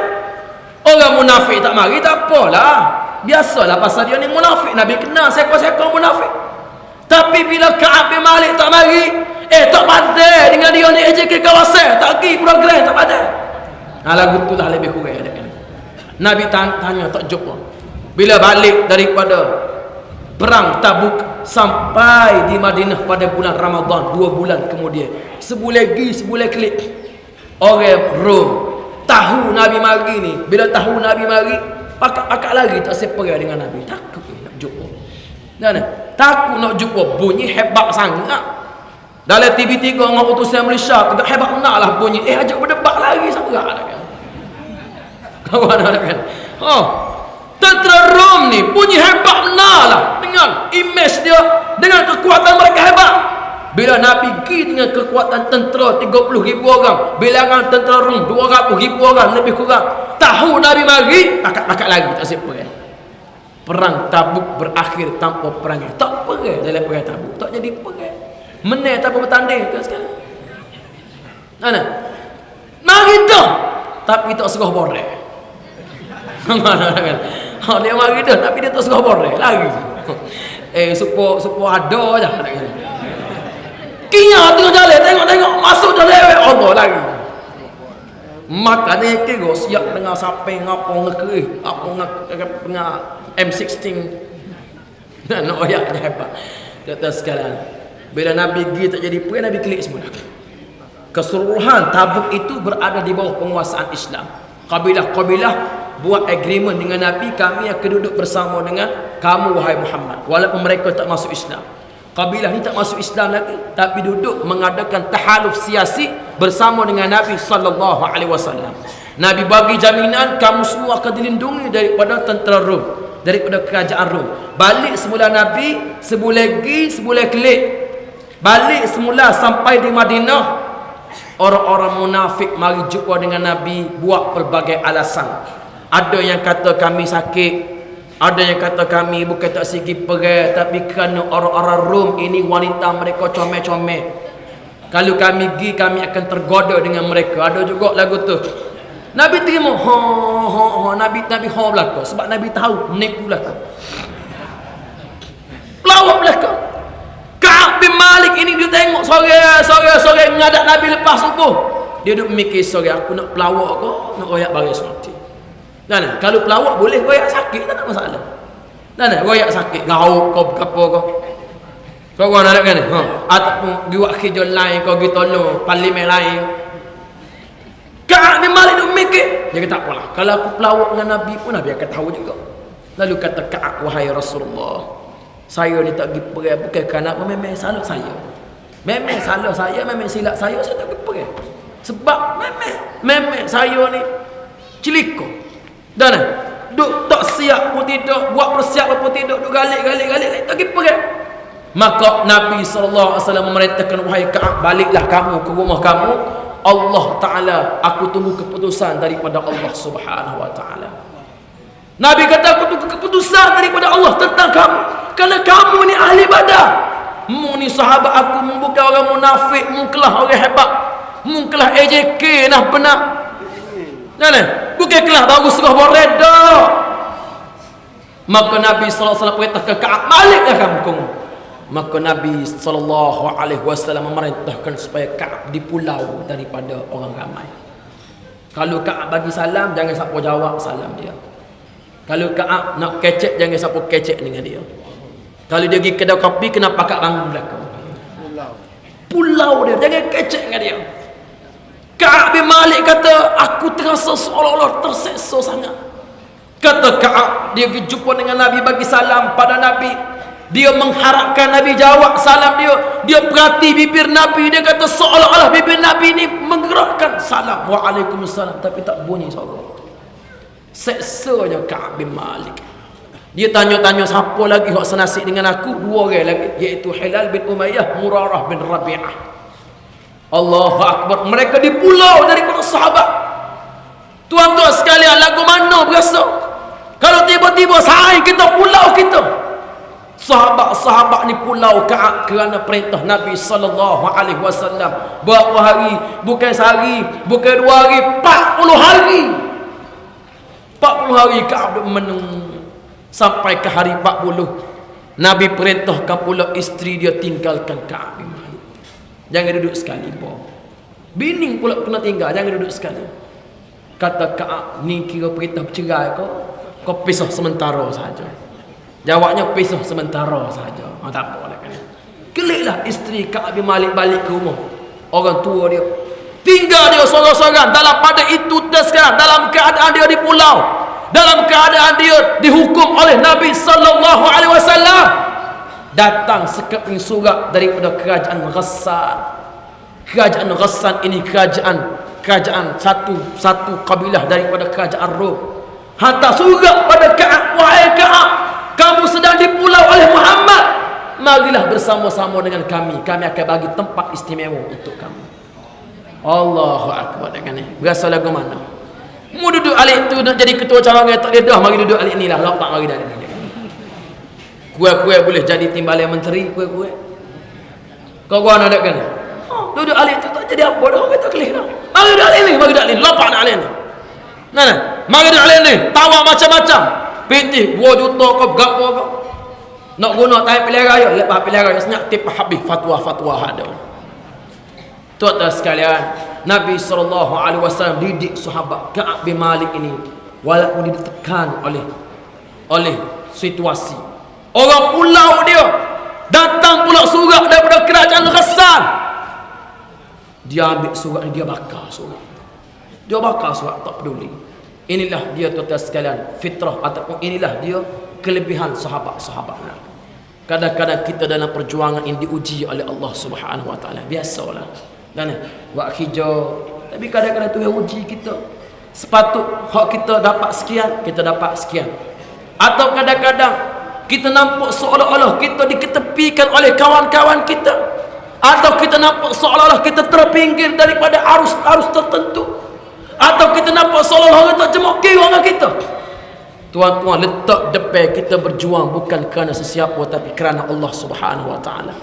Orang munafik tak mari tak apalah, biasalah pasal dia ni munafik. Nabi kenal sekor-sekor munafik. Tapi bila Ka'ab bin Malik tak mari, tak pandai dengan dia ni AJK kawasan, tak pergi program, tak pandai. Lagu tu lah lebih kurang ada kan. Nabi tanya tak jumpa. Bila balik daripada perang Tabuk sampai di Madinah pada bulan Ramadan, 2 bulan kemudian, sebulan klik, orang Rom tahu Nabi mari ni. Bila tahu Nabi mari, akak lagi tak seperang dengan Nabi, takut nak jumpa. Takut nak jumpa, bunyi hebat sangat. Dalam TV3 dengan utusan Malaysia, agak hebat naklah bunyi. Ajak berdebat lagi seperang kan. Kawan ada kan? Tentera Rom ni bunyi hebat naklah dengan image dia, dengan kekuatan mereka hebat. Bila Nabi pergi dengan kekuatan tentera 30,000 orang, bilangan tentera Rom 200,000 orang lebih kurang, tahu Nabi mari, akak lagi tak siap perang. Perang Tabuk berakhir tanpa perang. Tak perang dalam perang Tabuk, tak jadi perang. Menang tanpa bertanding tu sekarang. Mari dah, tapi tak serah borek. Dia mari dah, tapi dia tak serah borek lagi. Supaya ada je. Kinya tengok jalan, tengok masuk jalan Allah lagi. Maka dia kira siap dengan samping apa ngekeri, apa dengan M16. Nak ayatnya hebat. Kata sekarang, bila Nabi pergi tak jadi perang, Nabi klik semua. Keseluruhan Tabuk itu berada di bawah penguasaan Islam. Kabilah-kabilah buat agreement dengan Nabi, kami akan duduk bersama dengan kamu wahai Muhammad, walaupun mereka tak masuk Islam. Kabilah ni tak masuk Islam lagi, tapi duduk mengadakan tahaluf siasi bersama dengan Nabi sallallahu alaihi wasallam. Nabi bagi jaminan kamu semua akan dilindungi daripada tentera Rom, daripada kerajaan Rom. Balik semula Nabi, sebulan klik. Balik semula sampai di Madinah, orang-orang munafik mari jumpa dengan Nabi buat pelbagai alasan. Ada yang kata kami sakit, ada yang kata kami bukan tak segi perang, tapi kerana orang-orang Rom ini wanita mereka comel-comel. Kalau kami pergi, kami akan tergoda dengan mereka. Ada juga lagu tu. Nabi terima. Nabi belaka. Sebab Nabi tahu menipu belaka. Pelawak belaka. Ka'ab bin Malik ini dia tengok sore menghadap Nabi lepas subuh. Dia duduk mikir, sore aku nak pelawak ke, nak royak baris mati. Kalau pelawak boleh royak sakit, tak ada masalah. Royak sakit, gauk kau apa kau. Kau nak kan? Ataupun buat kerja lain, kau pergi tolong parlimen lain. Ka'ab bin Malik duk mikir. Dia kata apalah, kalau aku pelawak dengan Nabi pun Nabi akan tahu juga. Lalu kata Ka'ab, wahai Rasulullah, saya ni tak pergi perang bukan kerana memang salah saya. Memang salah saya, memang silap saya tak pergi perang. Sebab memang saya ni celiko. Dan duk tak siap pun tidak, buat persiapan pun tidak, duk galik tak pergi perang. Maka Nabi SAW memerintahkan, wahai Ka'ab, baliklah kamu ke rumah kamu. Allah Ta'ala, aku tunggu keputusan daripada Allah Subhanahu Wa Ta'ala. Nabi kata, aku tunggu keputusan daripada Allah tentang kamu, kerana kamu ni ahli Badar. Mu ni sahabat aku, bukan orang munafik, mu kelah orang hebat, mu kelah AJK nah benar. Bukan kelah baru serah boreda. Maka Nabi SAW perintahkan Ka'ab, baliklah kamu ke rumah. Maka Nabi SAW memerintahkan supaya Ka'ab dipulau daripada orang ramai. Kalau Ka'ab bagi salam, jangan siapa jawab salam dia. Kalau Ka'ab nak kecek, jangan siapa kecek dengan dia. Kalau dia pergi kedai kopi, kena pakat bangun belakang. Pulau dia, jangan kecek dengan dia. Ka'ab bin Malik kata, aku terasa seolah-olah terseksa sangat. Kata Ka'ab, dia pergi jumpa dengan Nabi, bagi salam pada Nabi. Dia mengharapkan Nabi jawab salam dia. Dia perhati bibir Nabi. Dia kata seolah-olah bibir Nabi ni menggerakkan salam. Waalaikumsalam. Tapi tak bunyi suara. Seksanya Ka'ab bin Malik. Dia tanya-tanya siapa lagi yang senasib dengan aku. 2 orang lagi. Iaitu Hilal bin Umayyah, Murarah bin Rabi'ah. Allahu Akbar. Mereka di pulau daripada sahabat. Tuan-tuan sekalian, lagu mana berasa? Kalau tiba-tiba saing kita pulau kita. Sahabat-sahabat ni pulau Ka'ab kerana perintah Nabi SAW. Berapa hari? Bukan sehari, bukan 2 hari, 40 hari. 40 hari Ka'ab menung. Sampai ke hari 40, Nabi perintahkan pula isteri dia tinggalkan Ka'ab bin Malik. Jangan duduk sekali, bini pula kena tinggal, jangan duduk sekali. Kata Ka'ab, ni kira perintah bercerai kau pisah sementara saja. Jawabnya pisah sementara saja. Tak apa lah kan. Keliklah isteri Ka'ab bin Malik balik ke rumah. Orang tua dia tinggal dia sorang-sorang. Dalam pada itu sekarang, dalam keadaan dia di pulau, dalam keadaan dia dihukum oleh Nabi SAW. Datang sekeping surat daripada kerajaan Ghassan. Kerajaan Ghassan ini kerajaan satu kabilah daripada kerajaan Rom. Hantar surat pada Ka'ab, wahai Ka'ab, kamu sedang di pulau oleh Muhammad, marilah bersama-sama dengan kami. Kami akan bagi tempat istimewa untuk kamu. Allahu Akbar. Berasa lagu mana? Mu duduk alik tu nak jadi ketua cawangan, tak dia dah mari duduk alik ni lah. Lapak mari dah. Kuih-kuih boleh jadi timbalan menteri, kuih-kuih. Kau nak ada kan? Duduk alik tu tak jadi apa dah, orang kata kelih dah. Mari duduk alik ni, lapak nak alik ni. Nah, mari duduk alik ni, tawa macam-macam. Pitih 2 juta kau gapo kau. Nak guna time pilihan raya, lepas pilihan raya senyap tip habis fatwa-fatwa ada. Tuan-tuan sekalian, Nabi SAW didik sahabat Ka'ab bin Malik ini walaupun ditekan oleh situasi. Orang pulau dia datang pula surat daripada kerajaan Ghassan. Dia ambil surat ni, dia bakar surat. Dia bakar surat, tak peduli. Inilah dia tuan-tuan sekalian, fitrah ataupun inilah dia kelebihan sahabat-sahabat. Kadang-kadang kita dalam perjuangan ini diuji oleh Allah Subhanahu Wa Taala. Biasalah. Dan buat hijau, tapi kadang-kadang tu yang uji kita. Sepatut hak kita dapat sekian, kita dapat sekian. Atau kadang-kadang kita nampak seolah-olah kita diketepikan oleh kawan-kawan kita, atau kita nampak seolah-olah kita terpinggir daripada arus-arus tertentu, atau kita nampak seolah-olah orang tak jemoki dengan kita. Tuan-tuan, letak depan kita berjuang bukan kerana sesiapa, tapi kerana Allah Subhanahu Wa Taala.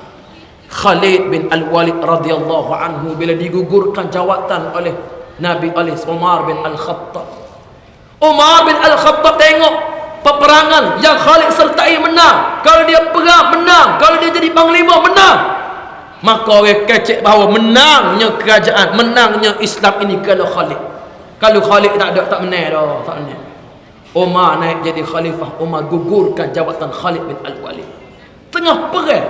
Khalid bin Al-Walid radhiyallahu anhu bila digugurkan jawatan oleh Nabi Umar bin Al-Khattab. Umar bin Al-Khattab tengok peperangan yang Khalid sertai menang. Kalau dia perang menang, kalau dia jadi panglima menang. Maka orang kecek bahawa menangnya kerajaan, menangnya Islam ini kerana Khalid. Kalau Khalid tak ada, tak menang dah, tak menang. Umar naik jadi khalifah, Umar gugurkan jawatan Khalid bin Al-Walid. Tengah perang,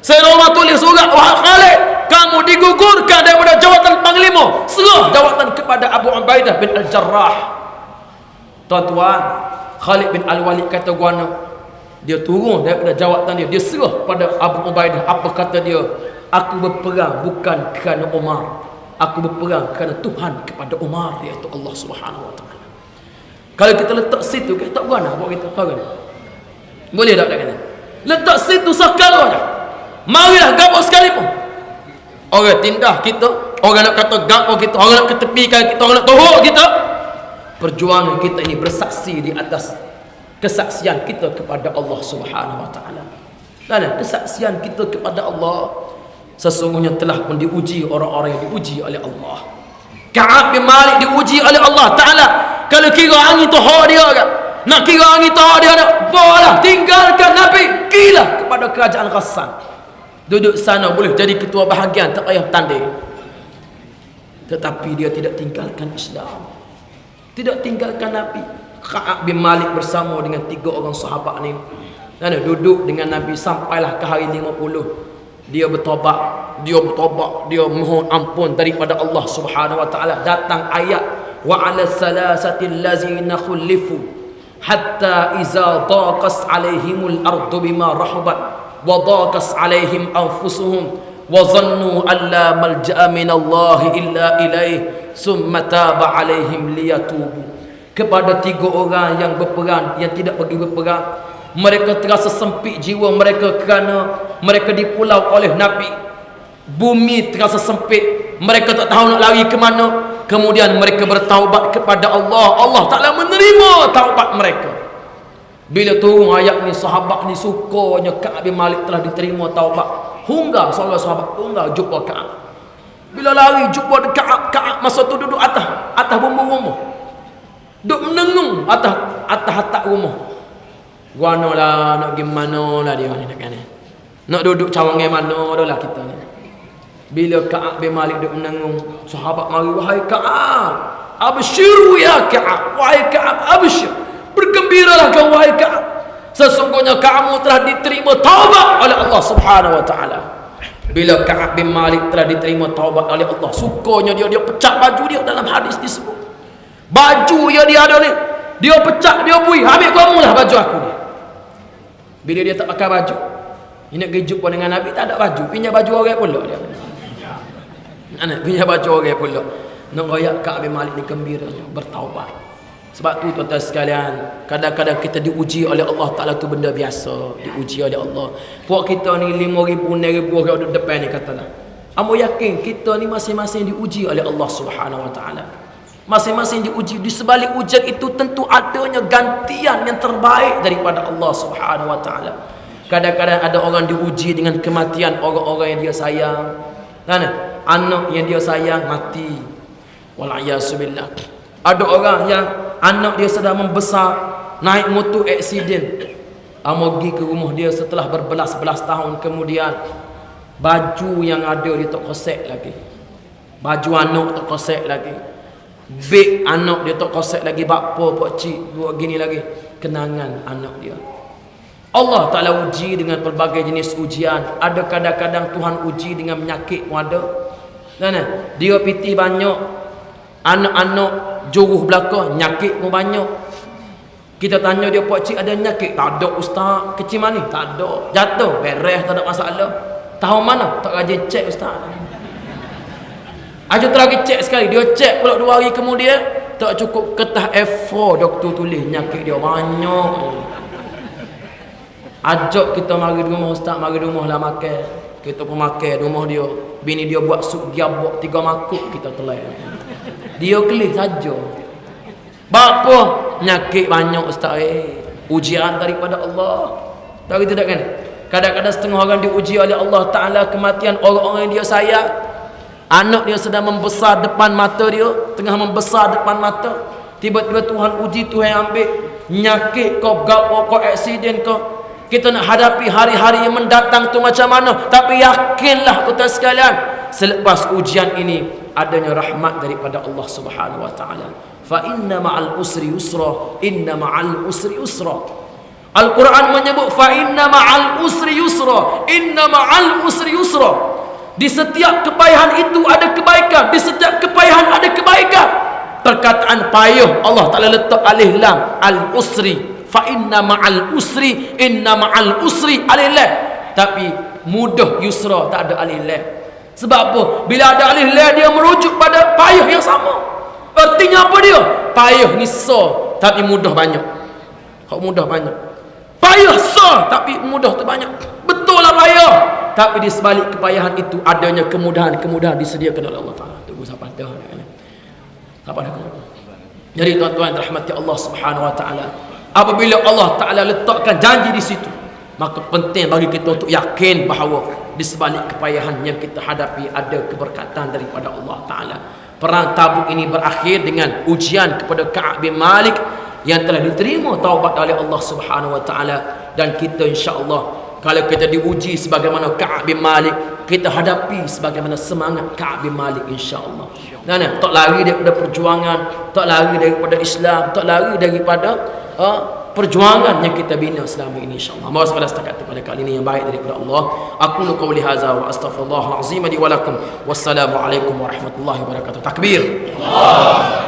Sayyidina Umar tulis surat, wahai Khalid, kamu digugurkan daripada jawatan panglima, serah jawatan kepada Abu Ubaidah bin Al-Jarrah. Tuan-tuan, Khalid bin Al-Walid kata guana, dia turun daripada jawatan dia, dia serah pada Abu Ubaidah. Apa kata dia? Aku berperang bukan kerana Umar, aku berperang kerana Tuhan kepada Umar, iaitu Allah Subhanahu Wa Taala. Kalau kita letak situ, kita tak guana buat kita tahu kan? Boleh tak kata? Letak situ sekarang. Marilah gapo sekalipun. Orang tindah kita, orang nak kata gapo kita, orang nak ketepikan kita, orang nak tohok kita. Perjuangan kita ini bersaksi di atas kesaksian kita kepada Allah Subhanahu Wa Taala. Dan kesaksian kita kepada Allah sesungguhnya telah pun diuji orang-orang yang diuji oleh Allah. Ka'ab bin Malik diuji oleh Allah Taala. Kalau kira angin tohok dia kan, nak kira angin tohok dia nak, boleh tinggalkan Nabi, kilah kepada kerajaan Ghassan. Duduk sana boleh jadi ketua bahagian, tak payah tanding. tetapi dia tidak tinggalkan Islam, tidak tinggalkan Nabi. Ka'ab bin Malik bersama dengan 3 orang sahabat ni duduk dengan Nabi sampailah ke hari 50. Dia bertobat, dia mohon ampun daripada Allah Subhanahu wa taala. Datang ayat wa 'ala salasati allazina khulifu hatta iza daqas 'alaihimul ardu bima rahabat wa daqas 'alaihim anfusuhum wa zannu an la malja'a minallahi illa ilaih summa taba 'alaihim liyatubu. Kepada 3 orang yang berperang, yang tidak pergi berperang, mereka terasa sempit jiwa mereka kerana mereka dipulau oleh Nabi. Bumi terasa sempit, mereka tak tahu nak lari ke mana. Kemudian mereka bertaubat kepada Allah. Allah Ta'ala menerima taubat mereka. Bila turun ayat ni, sahabat ni sukanya Ka'ab bin Malik telah diterima taubat. Hingga seorang sahabat hingga jumpa Ka'ab. Bila lari jumpa Ka'ab masa tu duduk atas bumbung rumah, duduk menengung atas atap rumah. Guana lah, nak pergi mana lah dia ni nak nak duduk cawangan mana dah lah kita ni. Bila Ka'ab bin Malik duduk menengung, sahabat mari, wahai Ka'ab, abshiru ya Ka'ab, wahai Ka'ab, abshir, bergembiralah kau wahai Ka'ab, sesungguhnya kamu telah diterima taubat oleh Allah Subhanahu wa taala. Bila Ka'ab bin Malik telah diterima taubat oleh Allah, sukanya dia pecah baju dia. Dalam hadis disebut baju dia ada ni, dia pecah, dia bui, ambil kamu lah baju aku ni. Bila dia tak pakai baju, dia nak pergi jumpa dengan Nabi, tak ada baju, pinjam baju orang pula dia. Anak pinjam baju orang pula. Nak royak Ka'ab bin Malik ni gembiranya, bertaubat. Sebab tu tuan-tuan sekalian, kadang-kadang kita diuji oleh Allah Ta'ala tu benda biasa, diuji oleh Allah. Puak kita ni 5,000, 6,000 orang duduk depan ni katalah. Amo yakin kita ni masing-masing diuji oleh Allah Subhanahu wa taala. Masing-masing diuji. Di sebalik ujian itu tentu adanya gantian yang terbaik daripada Allah Subhanahu wa taala. Kadang-kadang ada orang diuji dengan kematian orang-orang yang dia sayang. Anak yang dia sayang mati. Wal'iyasubillah. Ada orang yang anak dia sedang membesar, naik motor aksiden. Amo pergi ke rumah dia setelah berbelas-belas tahun kemudian, baju yang ada dia tak kosek lagi. Baju anak tak kosek lagi. Beg anak dia tak kosek lagi. Bapa pak cik buat gini lagi. Kenangan anak dia. Allah Ta'ala uji dengan pelbagai jenis ujian. Ada kadang-kadang Tuhan uji dengan penyakit pun ada. Dia piti banyak, anak-anak juruh belakang, nyakit pun banyak. Kita tanya dia, pak cik ada nyakit? Tak ada ustaz. Kecil mana? Tak ada. Jatuh beres, tak ada masalah. Tahu mana? Tak rajin cek ustaz. Aja terlagi cek sekali, dia cek pula 2 hari kemudian, tak cukup kertas A4 doktor tulis nyakit dia banyak. Ajak kita mari rumah ustaz, mari rumah lah makan. Kita pun makan rumah dia. Bini dia buat sup giabok 3 mangkuk, kita telan. Dia kelih saja. Bapa nyakit banyak ustaz. Ujian daripada Allah. Tahu tidak kan? Kadang-kadang setengah orang diuji oleh Allah Ta'ala kematian orang-orang yang dia sayang. Anak dia sedang membesar depan mata dia, tengah membesar depan mata. Tiba-tiba Tuhan uji, Tuhan ambil nyakit kau, gapo kau, aksiden kau. Kita nak hadapi hari-hari yang mendatang tu macam mana? Tapi yakinlah tuan-tuan sekalian, selepas ujian ini adanya rahmat daripada Allah Subhanahu wa taala. Fa inna ma'al usri yusra, inna ma'al usri yusra. Al-Quran menyebut fa inna ma'al usri yusra, inna ma'al usri yusra. Di setiap kepayahan itu ada kebaikan, di setiap kepayahan ada kebaikan. Perkataan payah Allah Ta'ala letak alif lam al-usri. Fa inna ma'al usri, inna ma'al usri alif lam. Tapi mudah yusra tak ada alif lam. Sebab apa? Bila ada alif lam dia merujuk pada payah yang sama. Artinya apa dia? Payah ni sa tapi mudah banyak. Kau mudah banyak. Payah sa tapi mudah tu banyak. Betul lah payah, tapi di sebalik kepayahan itu adanya kemudahan-kemudahan disediakan oleh Allah Ta'ala. Tunggu sampai dah. Sampai dah. Jadi tuan-tuan rahmati Allah Subhanahu wa taala, apabila Allah Ta'ala letakkan janji di situ, maka penting bagi kita untuk yakin bahawa di sebalik kepayahan yang kita hadapi ada keberkatan daripada Allah Ta'ala. Perang Tabuk ini berakhir dengan ujian kepada Ka'ab bin Malik yang telah diterima taubat oleh Allah Subhanahu wa taala, dan kita insya-Allah Kalau kita diuji sebagaimana Ka'ab bin Malik, kita hadapi sebagaimana semangat Ka'ab bin Malik, insya-Allah. Nah, tak lari daripada perjuangan, tak lari daripada Islam, tak lari daripada perjuangan yang kita bina selama ini, insya-Allah. Mohon pada setakat itu pada kali ini yang baik daripada Allah. Aku qauli hadza wa astaghfirullahal azim li wa lakum. Wassalamualaikum warahmatullahi wabarakatuh. Takbir. Allah.